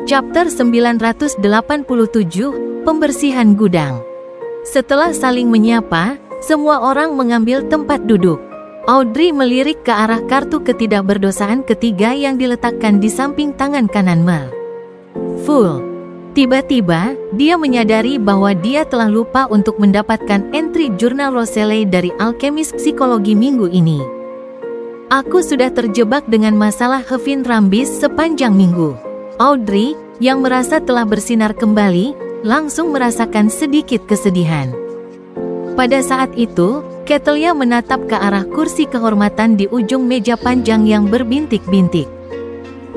Chapter 987, Pembersihan Gudang. Setelah saling menyapa, semua orang mengambil tempat duduk. Audrey melirik ke arah kartu ketidakberdosaan ketiga yang diletakkan di samping tangan kanan Mel. Full. Tiba-tiba, dia menyadari bahwa dia telah lupa untuk mendapatkan entry jurnal Rosalie dari alkemis psikologi minggu ini. Aku sudah terjebak dengan masalah Hevin Rambis sepanjang minggu. Audrey, yang merasa telah bersinar kembali, langsung merasakan sedikit kesedihan. Pada saat itu, Catelia menatap ke arah kursi kehormatan di ujung meja panjang yang berbintik-bintik.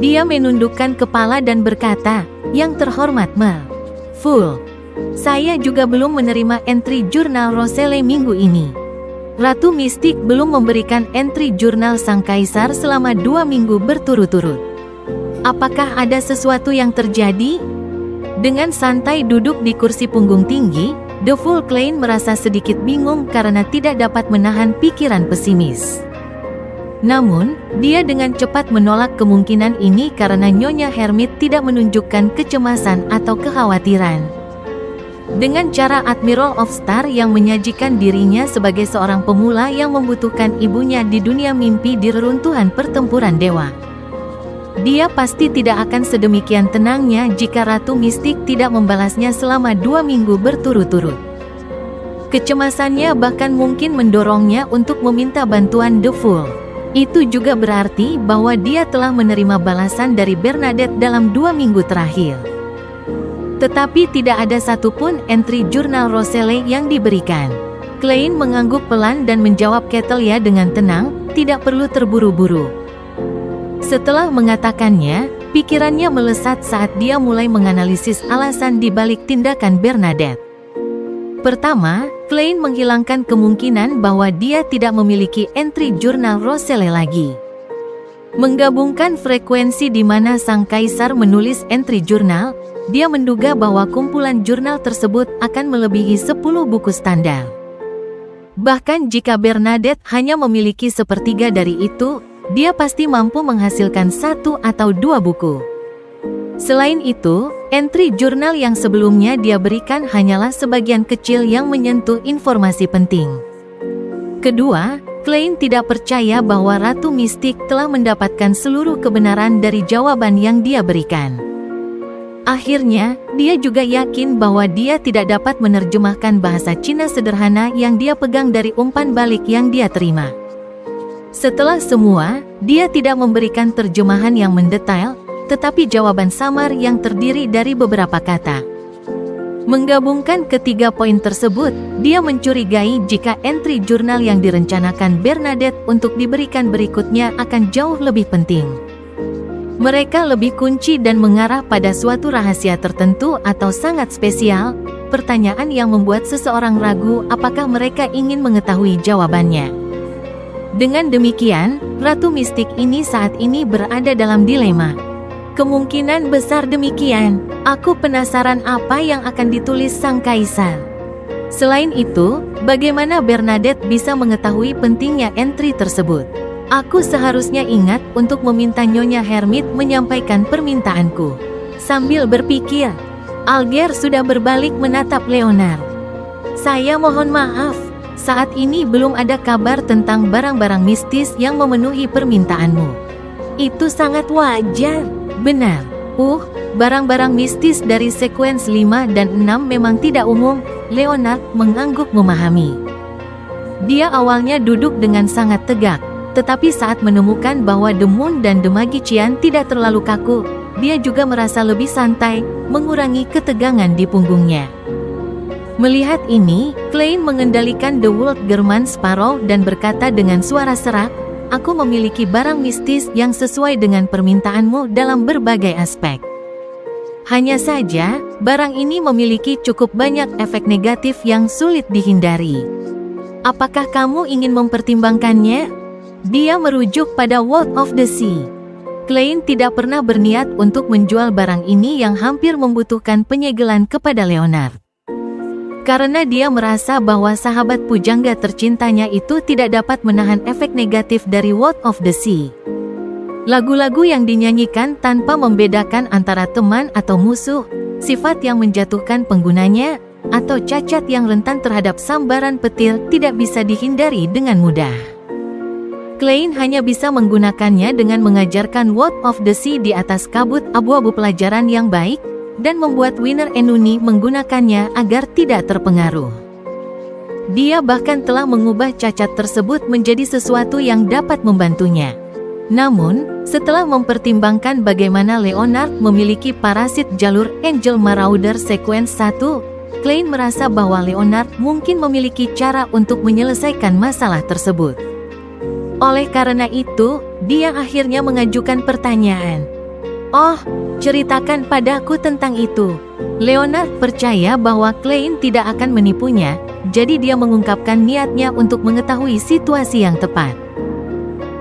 Dia menundukkan kepala dan berkata, "Yang terhormat Mel. Full. Saya juga belum menerima entry jurnal Rosalie minggu ini. Ratu Mistik belum memberikan entry jurnal Sang Kaisar selama 2 minggu berturut-turut. Apakah ada sesuatu yang terjadi?" Dengan santai duduk di kursi punggung tinggi, The Fool Klein merasa sedikit bingung karena tidak dapat menahan pikiran pesimis. Namun, dia dengan cepat menolak kemungkinan ini karena Nyonya Hermit tidak menunjukkan kecemasan atau kekhawatiran. Dengan cara Admiral of Star yang menyajikan dirinya sebagai seorang pemula yang membutuhkan ibunya di dunia mimpi di reruntuhan pertempuran dewa. Dia pasti tidak akan sedemikian tenangnya jika Ratu Mistik tidak membalasnya selama 2 minggu berturut-turut. Kecemasannya bahkan mungkin mendorongnya untuk meminta bantuan The Fool. Itu juga berarti bahwa dia telah menerima balasan dari Bernadette dalam 2 minggu terakhir. Tetapi tidak ada satupun entry jurnal Rosalie yang diberikan. Klein mengangguk pelan dan menjawab Catelia dengan tenang, "Tidak perlu terburu-buru." Setelah mengatakannya, pikirannya melesat saat dia mulai menganalisis alasan di balik tindakan Bernadette. Pertama, Klein menghilangkan kemungkinan bahwa dia tidak memiliki entry jurnal Rosalie lagi. Menggabungkan frekuensi di mana Sang Kaisar menulis entry jurnal, dia menduga bahwa kumpulan jurnal tersebut akan melebihi 10 buku standar. Bahkan jika Bernadette hanya memiliki sepertiga dari itu, dia pasti mampu menghasilkan 1 atau 2 buku. Selain itu, entry jurnal yang sebelumnya dia berikan hanyalah sebagian kecil yang menyentuh informasi penting. Kedua, Klein tidak percaya bahwa Ratu Mistik telah mendapatkan seluruh kebenaran dari jawaban yang dia berikan. Akhirnya, dia juga yakin bahwa dia tidak dapat menerjemahkan bahasa Cina sederhana yang dia pegang dari umpan balik yang dia terima. Setelah semua, dia tidak memberikan terjemahan yang mendetail, tetapi jawaban samar yang terdiri dari beberapa kata. Menggabungkan ketiga poin tersebut, dia mencurigai jika entry jurnal yang direncanakan Bernadette untuk diberikan berikutnya akan jauh lebih penting. Mereka lebih kunci dan mengarah pada suatu rahasia tertentu atau sangat spesial, pertanyaan yang membuat seseorang ragu apakah mereka ingin mengetahui jawabannya. Dengan demikian, Ratu Mistik ini saat ini berada dalam dilema. Kemungkinan besar demikian. Aku penasaran apa yang akan ditulis Sang Kaisar. Selain itu, bagaimana Bernadette bisa mengetahui pentingnya entry tersebut? Aku seharusnya ingat untuk meminta Nyonya Hermit menyampaikan permintaanku. Sambil berpikir, Alger sudah berbalik menatap Leonard. "Saya mohon maaf. Saat ini belum ada kabar tentang barang-barang mistis yang memenuhi permintaanmu." "Itu sangat wajar." "Benar. Barang-barang mistis dari sekuens 5 dan 6 memang tidak umum." Leonard mengangguk memahami. Dia awalnya duduk dengan sangat tegak, tetapi saat menemukan bahwa The Moon dan The Magician tidak terlalu kaku, dia juga merasa lebih santai, mengurangi ketegangan di punggungnya. Melihat ini, Klein mengendalikan The World German Sparrow dan berkata dengan suara serak, "Aku memiliki barang mistis yang sesuai dengan permintaanmu dalam berbagai aspek. Hanya saja, barang ini memiliki cukup banyak efek negatif yang sulit dihindari. Apakah kamu ingin mempertimbangkannya?" Dia merujuk pada World of the Sea. Klein tidak pernah berniat untuk menjual barang ini yang hampir membutuhkan penyegelan kepada Leonard. Karena dia merasa bahwa sahabat pujangga tercintanya itu tidak dapat menahan efek negatif dari World of the Sea. Lagu-lagu yang dinyanyikan tanpa membedakan antara teman atau musuh, sifat yang menjatuhkan penggunanya, atau cacat yang rentan terhadap sambaran petir tidak bisa dihindari dengan mudah. Klein hanya bisa menggunakannya dengan mengajarkan Word of the Sea di atas kabut abu-abu pelajaran yang baik, dan membuat Winner Enuni menggunakannya agar tidak terpengaruh. Dia bahkan telah mengubah cacat tersebut menjadi sesuatu yang dapat membantunya. Namun, setelah mempertimbangkan bagaimana Leonard memiliki parasit jalur Angel Marauder Sequence 1, Klein merasa bahwa Leonard mungkin memiliki cara untuk menyelesaikan masalah tersebut. Oleh karena itu, dia akhirnya mengajukan pertanyaan. "Oh, ceritakan padaku tentang itu." Leonard percaya bahwa Klein tidak akan menipunya, jadi dia mengungkapkan niatnya untuk mengetahui situasi yang tepat.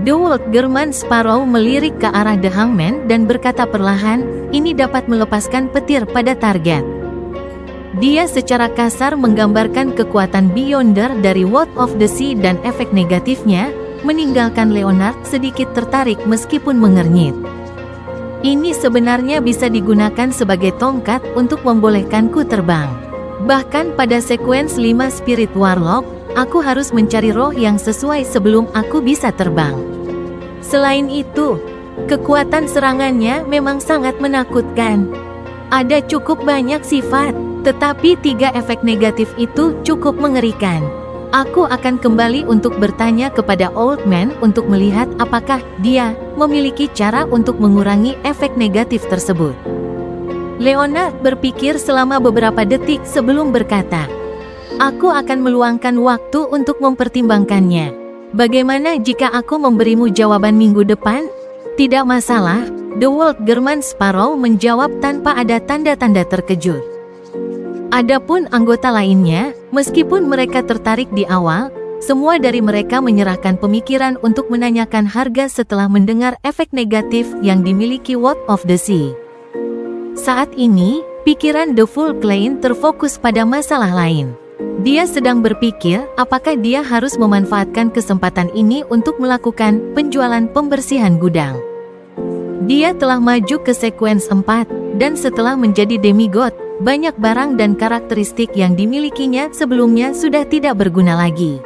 The World German Sparrow melirik ke arah The Hangman dan berkata perlahan, "Ini dapat melepaskan petir pada target." Dia secara kasar menggambarkan kekuatan Beyonder dari Word of the Sea dan efek negatifnya, meninggalkan Leonard sedikit tertarik meskipun mengernyit. "Ini sebenarnya bisa digunakan sebagai tongkat untuk membolehkanku terbang. Bahkan pada sekuens 5 Spirit Warlock, aku harus mencari roh yang sesuai sebelum aku bisa terbang. Selain itu, kekuatan serangannya memang sangat menakutkan. Ada cukup banyak sifat, tetapi 3 efek negatif itu cukup mengerikan. Aku akan kembali untuk bertanya kepada Old Man untuk melihat apakah dia memiliki cara untuk mengurangi efek negatif tersebut." Leonard berpikir selama beberapa detik sebelum berkata, "Aku akan meluangkan waktu untuk mempertimbangkannya. Bagaimana jika aku memberimu jawaban minggu depan?" "Tidak masalah," The World German Sparrow menjawab tanpa ada tanda-tanda terkejut. Adapun anggota lainnya, meskipun mereka tertarik di awal, semua dari mereka menyerahkan pemikiran untuk menanyakan harga setelah mendengar efek negatif yang dimiliki Word of the Sea. Saat ini, pikiran The Fool Klein terfokus pada masalah lain. Dia sedang berpikir apakah dia harus memanfaatkan kesempatan ini untuk melakukan penjualan pembersihan gudang. Dia telah maju ke sekuens 4, dan setelah menjadi demigod, banyak barang dan karakteristik yang dimilikinya sebelumnya sudah tidak berguna lagi.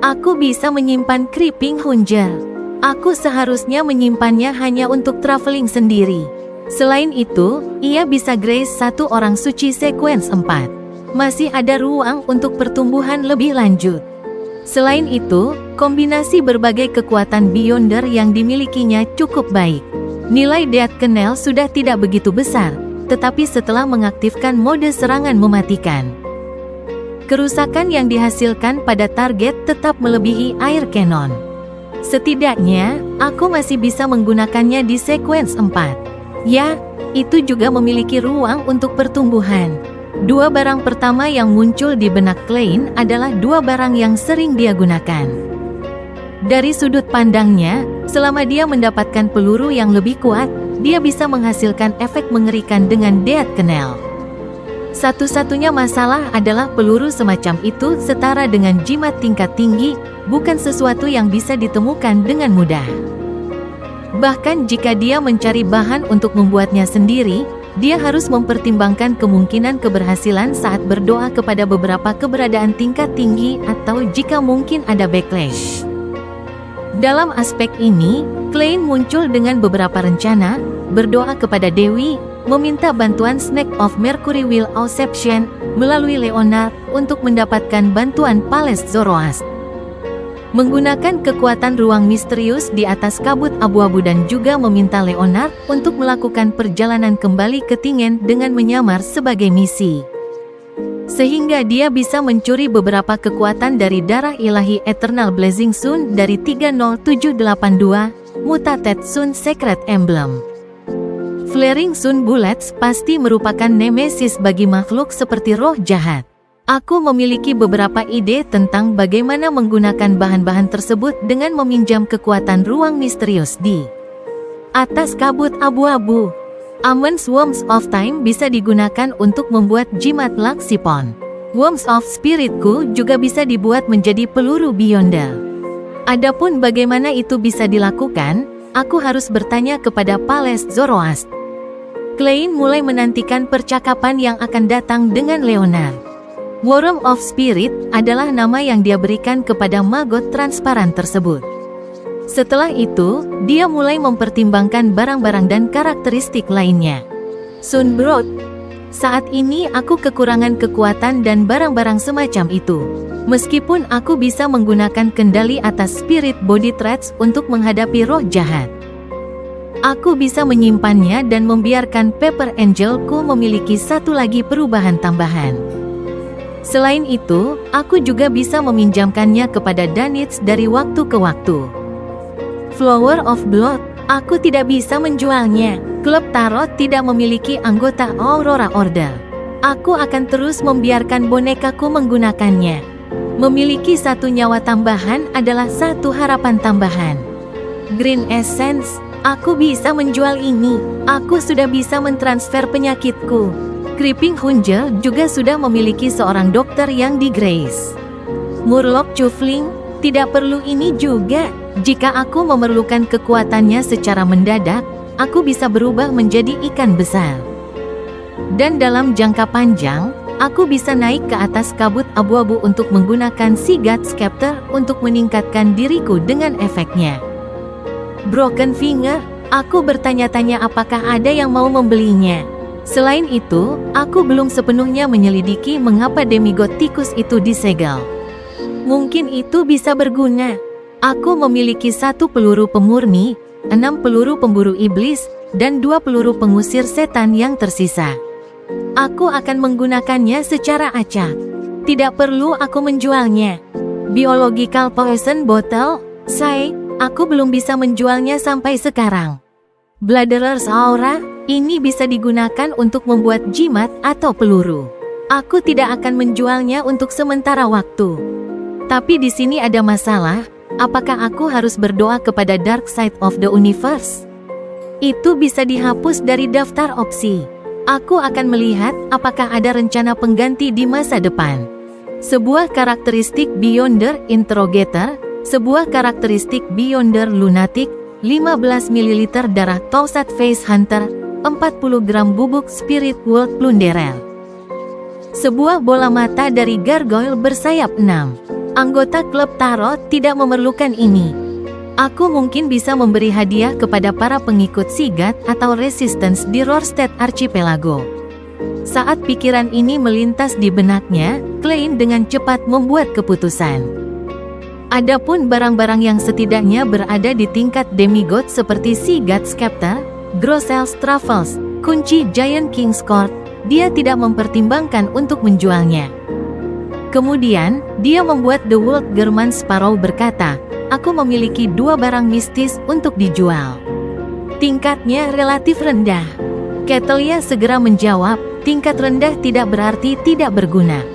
"Aku bisa menyimpan Creeping Hunger. Aku seharusnya menyimpannya hanya untuk traveling sendiri. Selain itu, ia bisa grace 1 orang suci sekuens 4. Masih ada ruang untuk pertumbuhan lebih lanjut. Selain itu, kombinasi berbagai kekuatan Beyonder yang dimilikinya cukup baik. Nilai Death Knell sudah tidak begitu besar, tetapi setelah mengaktifkan mode serangan mematikan, kerusakan yang dihasilkan pada target tetap melebihi air cannon. Setidaknya, aku masih bisa menggunakannya di sekuens 4. Ya, itu juga memiliki ruang untuk pertumbuhan." 2 barang pertama yang muncul di benak Klein adalah 2 barang yang sering dia gunakan. Dari sudut pandangnya, selama dia mendapatkan peluru yang lebih kuat, dia bisa menghasilkan efek mengerikan dengan Death Knell. Satu-satunya masalah adalah peluru semacam itu setara dengan jimat tingkat tinggi, bukan sesuatu yang bisa ditemukan dengan mudah. Bahkan jika dia mencari bahan untuk membuatnya sendiri, dia harus mempertimbangkan kemungkinan keberhasilan saat berdoa kepada beberapa keberadaan tingkat tinggi atau jika mungkin ada backlash. Dalam aspek ini, Klein muncul dengan beberapa rencana, berdoa kepada Dewi, meminta bantuan Snake of Mercury Will Auception, melalui Leonard, untuk mendapatkan bantuan Pales Zoroast. Menggunakan kekuatan ruang misterius di atas kabut abu-abu dan juga meminta Leonard untuk melakukan perjalanan kembali ke Tingen dengan menyamar sebagai misi. Sehingga dia bisa mencuri beberapa kekuatan dari darah ilahi Eternal Blazing Sun dari 30782, Mutated Sun Secret Emblem. Flaring Sun Bullets pasti merupakan nemesis bagi makhluk seperti roh jahat. Aku memiliki beberapa ide tentang bagaimana menggunakan bahan-bahan tersebut dengan meminjam kekuatan ruang misterius di atas kabut abu-abu. Amon's Worms of Time bisa digunakan untuk membuat jimat Laksipon. Worms of Spiritku juga bisa dibuat menjadi peluru Beyonder. Adapun bagaimana itu bisa dilakukan, aku harus bertanya kepada Pales Zoroast. Klein mulai menantikan percakapan yang akan datang dengan Leonard. Worm of Spirit adalah nama yang dia berikan kepada magot transparan tersebut. Setelah itu, dia mulai mempertimbangkan barang-barang dan karakteristik lainnya. Sunbrood, saat ini aku kekurangan kekuatan dan barang-barang semacam itu. Meskipun aku bisa menggunakan kendali atas spirit body traits untuk menghadapi roh jahat, aku bisa menyimpannya dan membiarkan Pepper Angelku memiliki satu lagi perubahan tambahan. Selain itu, aku juga bisa meminjamkannya kepada Danitz dari waktu ke waktu. Flower of Blood, aku tidak bisa menjualnya. Klub Tarot tidak memiliki anggota Aurora Order. Aku akan terus membiarkan bonekaku menggunakannya. Memiliki satu nyawa tambahan adalah satu harapan tambahan. Green Essence, aku bisa menjual ini. Aku sudah bisa mentransfer penyakitku. Creeping Hunger juga sudah memiliki seorang dokter yang di Grace. Murloc Chuffling, tidak perlu ini juga. Jika aku memerlukan kekuatannya secara mendadak, aku bisa berubah menjadi ikan besar. Dan dalam jangka panjang, aku bisa naik ke atas kabut abu-abu untuk menggunakan Sigurd Scepter untuk meningkatkan diriku dengan efeknya. Broken Finger, aku bertanya-tanya apakah ada yang mau membelinya. Selain itu, aku belum sepenuhnya menyelidiki mengapa demigod tikus itu disegel. Mungkin itu bisa berguna. Aku memiliki 1 peluru pemurni, 6 peluru pemburu iblis, dan 2 peluru pengusir setan yang tersisa. Aku akan menggunakannya secara acak. Tidak perlu aku menjualnya. Biological Poison Bottle, aku belum bisa menjualnya sampai sekarang. Bladderer's Aura, ini bisa digunakan untuk membuat jimat atau peluru. Aku tidak akan menjualnya untuk sementara waktu. Tapi di sini ada masalah. Apakah aku harus berdoa kepada Dark Side of the Universe? Itu bisa dihapus dari daftar opsi. Aku akan melihat apakah ada rencana pengganti di masa depan. Sebuah karakteristik Beyonder Interrogator, sebuah karakteristik Beyonder Lunatic, 15 ml darah Toussaint Face Hunter, 40 gram bubuk Spirit World Plunderel. Sebuah bola mata dari Gargoyle bersayap 6. Anggota klub Tarot tidak memerlukan ini. Aku mungkin bisa memberi hadiah kepada para pengikut Sigurd atau Resistance di Rorstead Archipelago. Saat pikiran ini melintas di benaknya, Klein dengan cepat membuat keputusan. Adapun barang-barang yang setidaknya berada di tingkat demigod seperti Sigurd Scepter, Grossel's Truffles, kunci Giant King's Court, dia tidak mempertimbangkan untuk menjualnya. Kemudian, dia membuat The World German Sparrow berkata, aku memiliki 2 barang mistis untuk dijual. Tingkatnya relatif rendah. Catelia segera menjawab, tingkat rendah tidak berarti tidak berguna.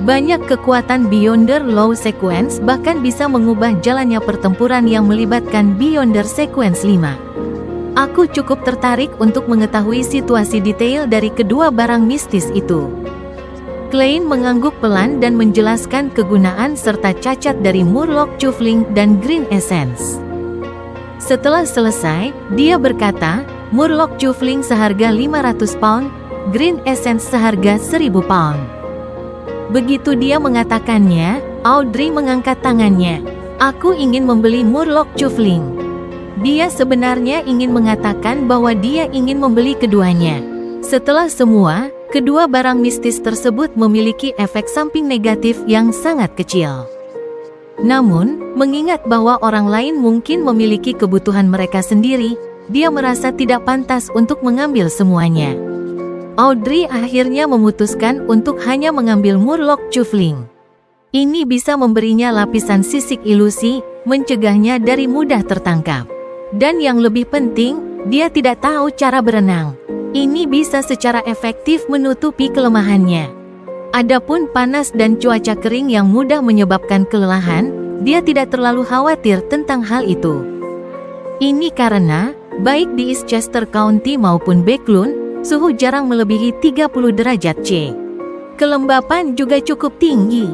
Banyak kekuatan Beyonder Low Sequence bahkan bisa mengubah jalannya pertempuran yang melibatkan Beyonder Sequence 5. Aku cukup tertarik untuk mengetahui situasi detail dari kedua barang mistis itu. Klein mengangguk pelan dan menjelaskan kegunaan serta cacat dari Murloc Chuffling dan Green Essence. Setelah selesai, dia berkata, Murloc Chuffling seharga 500 pound, Green Essence seharga 1000 pound. Begitu dia mengatakannya, Audrey mengangkat tangannya. Aku ingin membeli Murloc Chuffling. Dia sebenarnya ingin mengatakan bahwa dia ingin membeli keduanya. Setelah semua, kedua barang mistis tersebut memiliki efek samping negatif yang sangat kecil. Namun, mengingat bahwa orang lain mungkin memiliki kebutuhan mereka sendiri, dia merasa tidak pantas untuk mengambil semuanya. Audrey akhirnya memutuskan untuk hanya mengambil Murloc Chuffling. Ini bisa memberinya lapisan sisik ilusi, mencegahnya dari mudah tertangkap. Dan yang lebih penting, dia tidak tahu cara berenang. Ini bisa secara efektif menutupi kelemahannya. Adapun panas dan cuaca kering yang mudah menyebabkan kelelahan, dia tidak terlalu khawatir tentang hal itu. Ini karena, baik di Eastchester County maupun Backlund, suhu jarang melebihi 30 derajat C. Kelembapan juga cukup tinggi.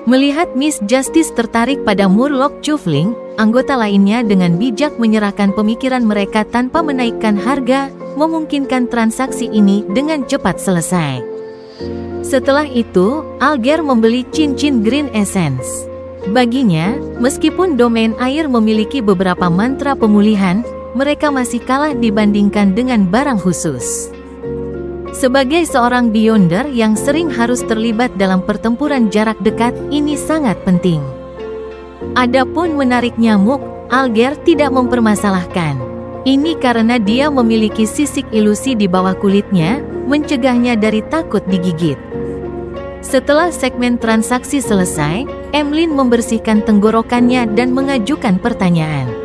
Melihat Miss Justice tertarik pada Murloc Chuffling, anggota lainnya dengan bijak menyerahkan pemikiran mereka tanpa menaikkan harga, memungkinkan transaksi ini dengan cepat selesai. Setelah itu, Alger membeli cincin Green Essence. Baginya, meskipun domain air memiliki beberapa mantra pemulihan, mereka masih kalah dibandingkan dengan barang khusus. Sebagai seorang Beyonder yang sering harus terlibat dalam pertempuran jarak dekat, ini sangat penting. Adapun menarik nyamuk, Alger tidak mempermasalahkan. Ini karena dia memiliki sisik ilusi di bawah kulitnya, mencegahnya dari takut digigit. Setelah segmen transaksi selesai, Emlyn membersihkan tenggorokannya dan mengajukan pertanyaan.